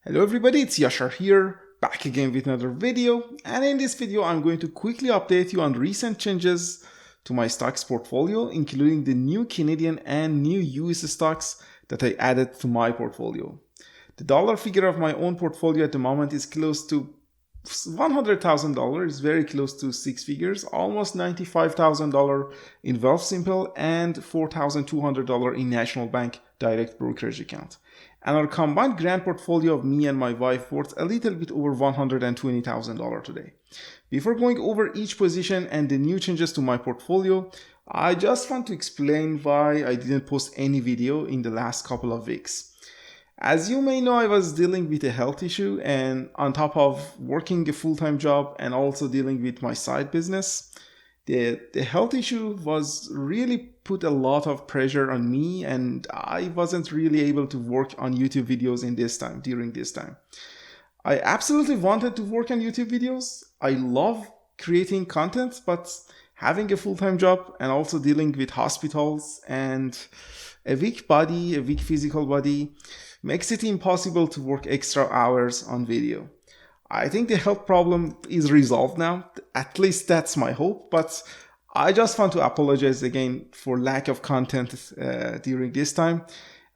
Hello everybody, it's Yashar here, back again with another video, and in this video I'm going to quickly update you on recent changes to my stocks portfolio, including the new Canadian and new US stocks that I added to my portfolio. The dollar figure of my own portfolio at the moment is close to $100,000, very close to six figures, almost $95,000 in Wealthsimple and $4,200 in National Bank direct brokerage account. And our combined grand portfolio of me and my wife worth a little bit over $120,000 today. Before going over each position and the new changes to my portfolio, I just want to explain why I didn't post any video in the last couple of weeks. As you may know, I was dealing with a health issue, and on top of working a full-time job and also dealing with my side business, the health issue was really put a lot of pressure on me, and I wasn't really able to work on YouTube videos during this time. I absolutely wanted to work on YouTube videos. I love creating content, but having a full-time job and also dealing with hospitals and a weak physical body makes it impossible to work extra hours on video. I think the health problem is resolved now, at least that's my hope, but I just want to apologize again for lack of content during this time,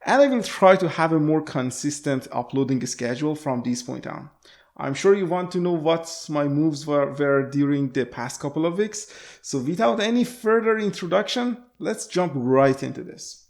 and I will try to have a more consistent uploading schedule from this point on. I'm sure you want to know what my moves were during the past couple of weeks, so without any further introduction, let's jump right into this.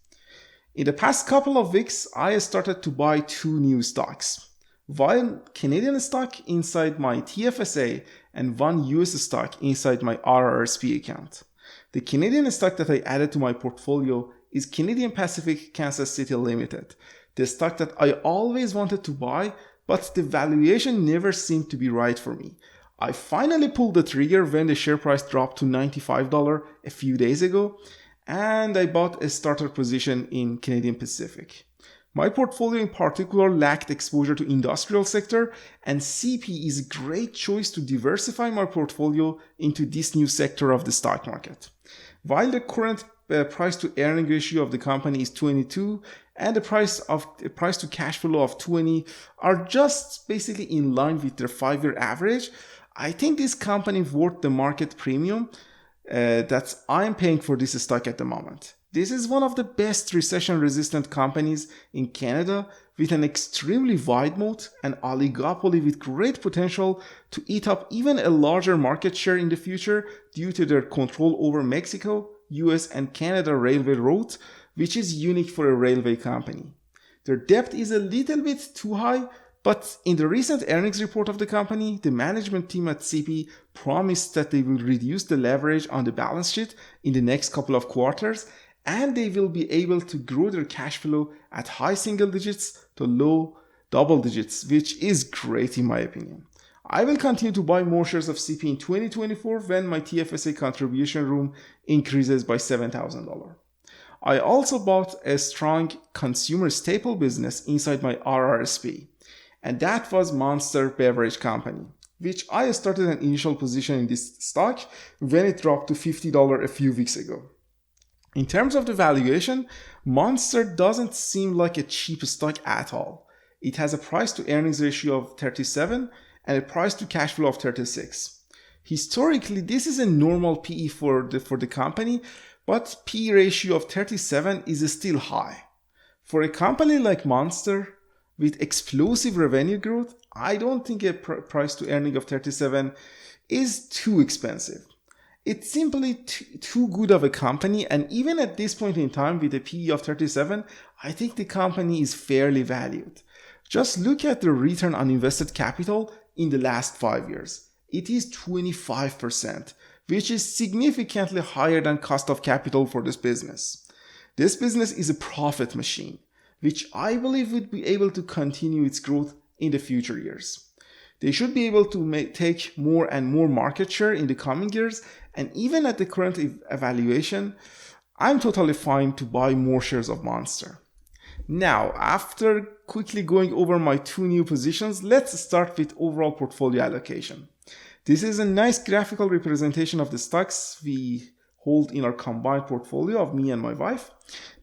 In the past couple of weeks, I started to buy two new stocks. One Canadian stock inside my TFSA and one US stock inside my RRSP account. The Canadian stock that I added to my portfolio is Canadian Pacific Kansas City Limited, the stock that I always wanted to buy, but the valuation never seemed to be right for me. I finally pulled the trigger when the share price dropped to $95 a few days ago, and I bought a starter position in Canadian Pacific. My portfolio in particular lacked exposure to industrial sector, and CP is a great choice to diversify my portfolio into this new sector of the stock market. While the current price to earning ratio of the company is 22 and the price to cash flow of 20 are just basically in line with their 5-year average, I think this company is worth the market premium that I'm paying for this stock at the moment. This is one of the best recession-resistant companies in Canada with an extremely wide moat and oligopoly with great potential to eat up even a larger market share in the future due to their control over Mexico, US, and Canada railway routes, which is unique for a railway company. Their debt is a little bit too high, but in the recent earnings report of the company, the management team at CP promised that they will reduce the leverage on the balance sheet in the next couple of quarters, and they will be able to grow their cash flow at high single digits to low double digits, which is great in my opinion. I will continue to buy more shares of CP in 2024 when my TFSA contribution room increases by $7,000. I also bought a strong consumer staple business inside my RRSP, and that was Monster Beverage Company, which I started an initial position in this stock when it dropped to $50 a few weeks ago. In terms of the valuation, Monster doesn't seem like a cheap stock at all. It has a price to earnings ratio of 37 and a price to cash flow of 36. Historically, this is a normal PE for the company, but PE ratio of 37 is still high. For a company like Monster, with explosive revenue growth, I don't think a price to earning of 37 is too expensive. It's simply too good of a company, and even at this point in time with a PE of 37, I think the company is fairly valued. Just look at the return on invested capital in the last 5 years. It is 25%, which is significantly higher than cost of capital for this business. This business is a profit machine, which I believe would be able to continue its growth in the future years. They should be able to take more and more market share in the coming years, and even at the current evaluation, I'm totally fine to buy more shares of Monster. Now, after quickly going over my two new positions, let's start with overall portfolio allocation. This is a nice graphical representation of the stocks we hold in our combined portfolio of me and my wife.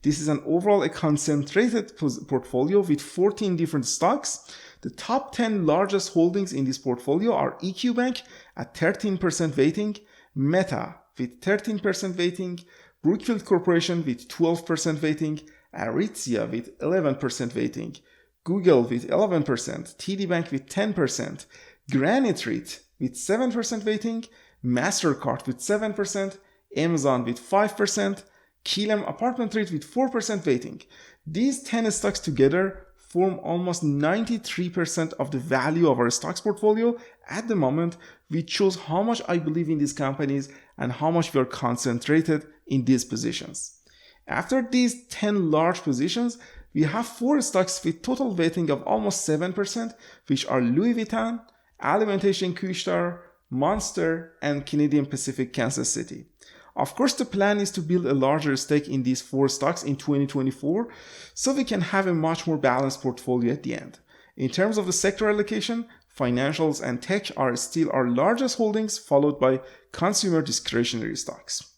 This is an overall a concentrated portfolio with 14 different stocks. The top 10 largest holdings in this portfolio are EQ Bank at 13% weighting, Meta with 13% weighting, Brookfield Corporation with 12% weighting, Aritzia with 11% weighting, Google with 11%, TD Bank with 10%, Granite REIT with 7% weighting, MasterCard with 7%, Amazon with 5%, Killam Apartment REIT with 4% weighting. These 10 stocks together form almost 93% of the value of our stocks portfolio at the moment, which shows how much I believe in these companies and how much we are concentrated in these positions. After these 10 large positions, we have 4 stocks with total weighting of almost 7%, which are Louis Vuitton, Alimentation Couche-Tard, Monster, and Canadian Pacific Kansas City. Of course, the plan is to build a larger stake in these 4 stocks in 2024, so we can have a much more balanced portfolio at the end. In terms of the sector allocation, financials and tech are still our largest holdings, followed by consumer discretionary stocks.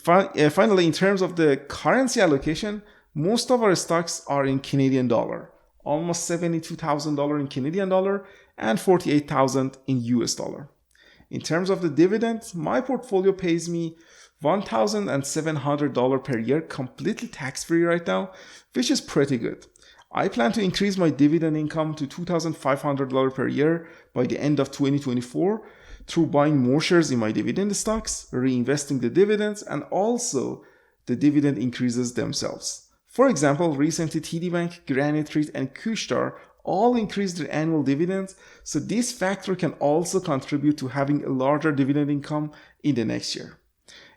Finally, in terms of the currency allocation, most of our stocks are in Canadian dollar, almost $72,000 in Canadian dollar and $48,000 in US dollar. In terms of the dividend, my portfolio pays me $1,700 per year completely tax-free right now, which is pretty good. I plan to increase my dividend income to $2,500 per year by the end of 2024 through buying more shares in my dividend stocks, reinvesting the dividends, and also the dividend increases themselves. For example, recently TD Bank, Granite REIT, and Couche-Tard all increased their annual dividends, so this factor can also contribute to having a larger dividend income in the next year.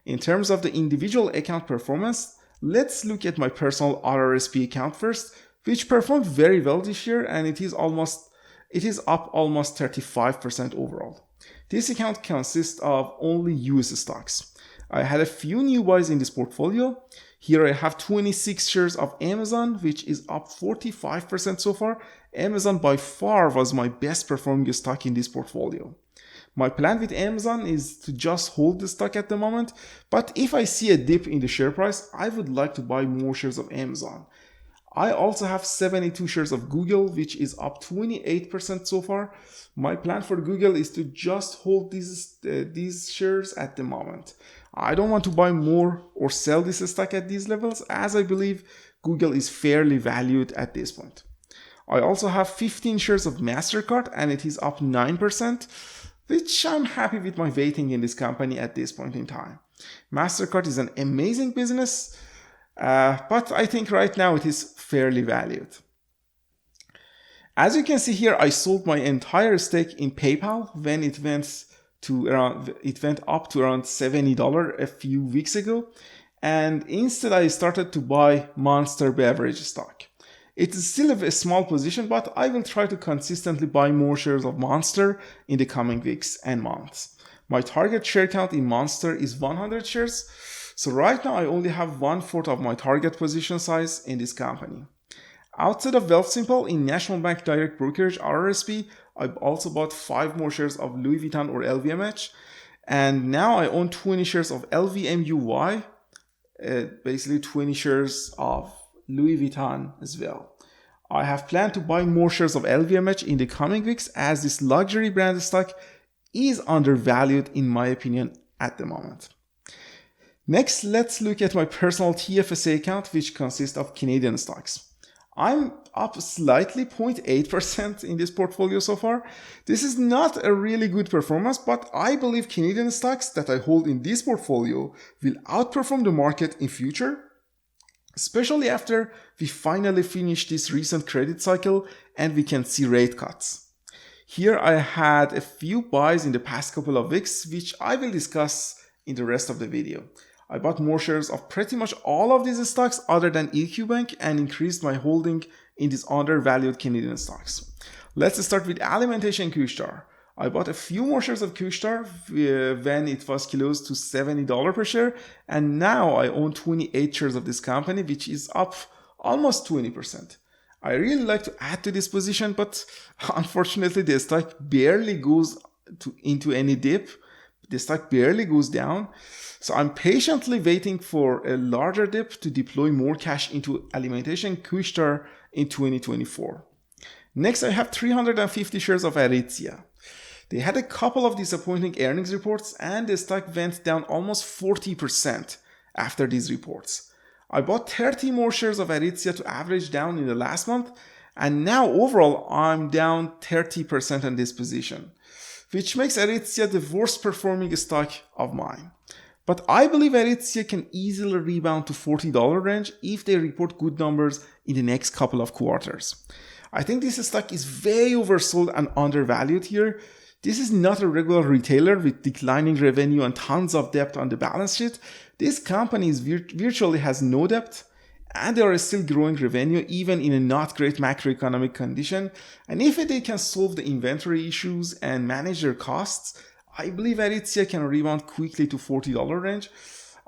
In terms of the individual account performance, let's look at my personal RRSP account first, which performed very well this year, and it is up almost 35% overall. This account consists of only US stocks. I had a few new buys in this portfolio. Here I have 26 shares of Amazon, which is up 45% so far. Amazon by far was my best performing stock in this portfolio. My plan with Amazon is to just hold the stock at the moment, but if I see a dip in the share price, I would like to buy more shares of Amazon. I also have 72 shares of Google, which is up 28% so far. My plan for Google is to just hold these shares at the moment. I don't want to buy more or sell this stock at these levels, as I believe Google is fairly valued at this point. I also have 15 shares of MasterCard, and it is up 9%, which I'm happy with my weighting in this company at this point in time. MasterCard is an amazing business, but I think right now it is fairly valued. As you can see here, I sold my entire stake in PayPal when it went up to around $70 a few weeks ago, and instead I started to buy Monster beverage stock. It is still a small position, but I will try to consistently buy more shares of Monster in the coming weeks and months. My target share count in Monster is 100 shares, so right now I only have 1/4 of my target position size in this company. Outside of Wealthsimple, in National Bank Direct Brokerage RRSP, I also bought 5 more shares of Louis Vuitton or LVMH, and now I own 20 shares of LVMUY, basically 20 shares of Louis Vuitton as well. I have planned to buy more shares of LVMH in the coming weeks, as this luxury brand stock is undervalued in my opinion at the moment. Next, let's look at my personal TFSA account, which consists of Canadian stocks. I'm up slightly 0.8% in this portfolio so far. This is not a really good performance, but I believe Canadian stocks that I hold in this portfolio will outperform the market in future, especially after we finally finish this recent credit cycle and we can see rate cuts. Here I had a few buys in the past couple of weeks, which I will discuss in the rest of the video. I bought more shares of pretty much all of these stocks other than EQ Bank and increased my holding in these undervalued Canadian stocks. Let's start with Alimentation Couche-Tard. I bought a few more shares of Couche-Tard when it was close to $70 per share, and now I own 28 shares of this company, which is up almost 20%. I really like to add to this position, but unfortunately the stock barely goes into any dip. the stock barely goes down. So I'm patiently waiting for a larger dip to deploy more cash into alimentation Kushtar in 2024. Next, I have 350 shares of Aritzia. They had a couple of disappointing earnings reports and the stock went down almost 40% after these reports. I bought 30 more shares of Aritzia to average down in the last month, and now overall I'm down 30% on this position, which makes Aritzia the worst performing stock of mine. But I believe Aritzia can easily rebound to $40 range if they report good numbers in the next couple of quarters. I think this stock is way oversold and undervalued here. This is not a regular retailer with declining revenue and tons of debt on the balance sheet. This company virtually has no debt and they are still growing revenue even in a not great macroeconomic condition. And if they can solve the inventory issues and manage their costs, I believe Aritzia can rebound quickly to $40 range.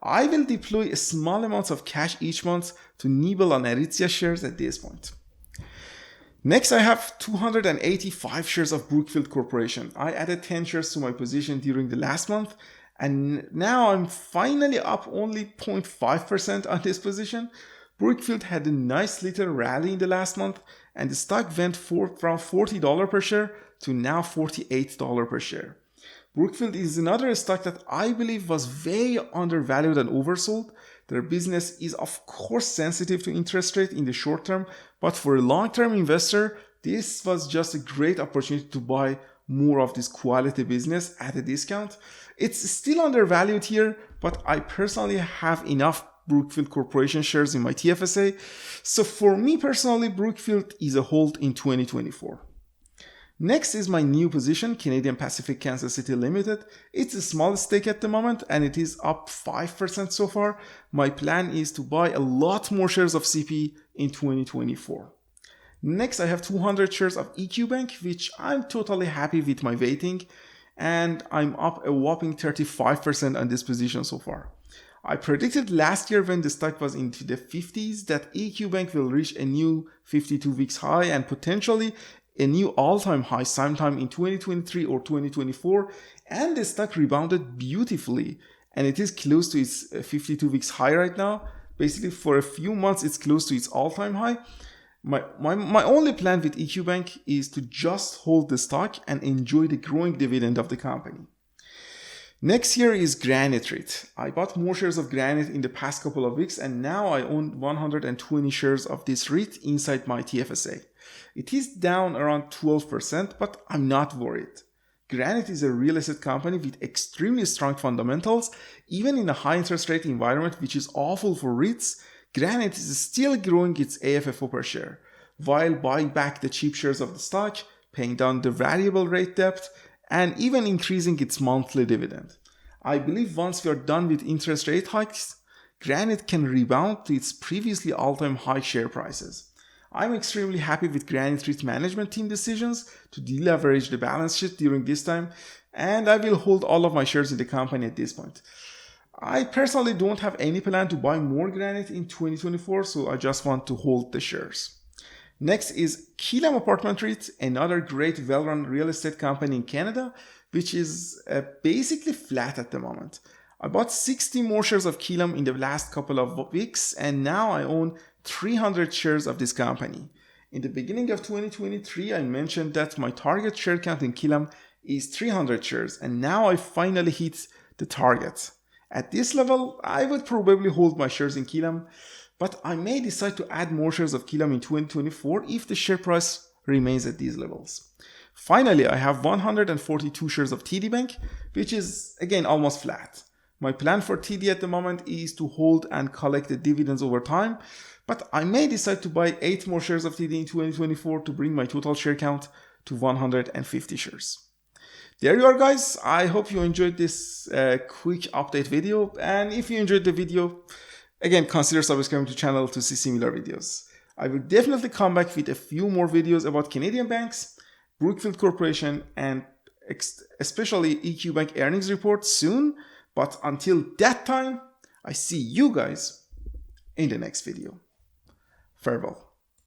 I will deploy a small amount of cash each month to nibble on Aritzia shares at this point. Next, I have 285 shares of Brookfield Corporation. I added 10 shares to my position during the last month, and now I'm finally up only 0.5% on this position. Brookfield had a nice little rally in the last month, and the stock went from $40 per share to now $48 per share. Brookfield is another stock that I believe was way undervalued and oversold. Their business is of course sensitive to interest rate in the short term, but for a long-term investor, this was just a great opportunity to buy more of this quality business at a discount. It's still undervalued here, but I personally have enough Brookfield Corporation shares in my TFSA. So for me personally, Brookfield is a hold in 2024. Next is my new position, Canadian Pacific Kansas City Limited. It's a small stake at the moment and it is up 5% so far. My plan is to buy a lot more shares of CP in 2024. Next, I have 200 shares of EQ Bank, which I'm totally happy with my weighting, and I'm up a whopping 35% on this position so far. I predicted last year when the stock was into the 50s that EQ Bank will reach a new 52 weeks high and potentially a new all-time high sometime in 2023 or 2024, and the stock rebounded beautifully and it is close to its 52 weeks high right now. Basically for a few months it's close to its all-time high. My only plan with EQ Bank is to just hold the stock and enjoy the growing dividend of the company. Next here is Granite REIT. I bought more shares of Granite in the past couple of weeks and now I own 120 shares of this REIT inside my TFSA. It is down around 12%, but I'm not worried. Granite is a real estate company with extremely strong fundamentals. Even in a high interest rate environment, which is awful for REITs, Granite is still growing its AFFO per share, while buying back the cheap shares of the stock, paying down the variable rate debt, and even increasing its monthly dividend. I believe once we are done with interest rate hikes, Granite can rebound to its previously all-time high share prices. I'm extremely happy with Granite REIT management team decisions to deleverage the balance sheet during this time, and I will hold all of my shares in the company at this point. I personally don't have any plan to buy more Granite in 2024, so I just want to hold the shares. Next is Killam Apartment REIT, another great well-run real estate company in Canada, which is basically flat at the moment. I bought 60 more shares of Killam in the last couple of weeks, and now I own 300 shares of this company. In the beginning of 2023, I mentioned that my target share count in Killam is 300 shares, and now I finally hit the target. At this level, I would probably hold my shares in Killam, but I may decide to add more shares of Killam in 2024 if the share price remains at these levels. Finally, I have 142 shares of TD Bank, which is again almost flat. My plan for TD at the moment is to hold and collect the dividends over time, but I may decide to buy 8 more shares of TD in 2024 to bring my total share count to 150 shares. There you are, guys. I hope you enjoyed this quick update video, and if you enjoyed the video, again, consider subscribing to the channel to see similar videos. I will definitely come back with a few more videos about Canadian banks, Brookfield Corporation, and especially EQ Bank earnings report soon. But until that time, I see you guys in the next video. Farewell.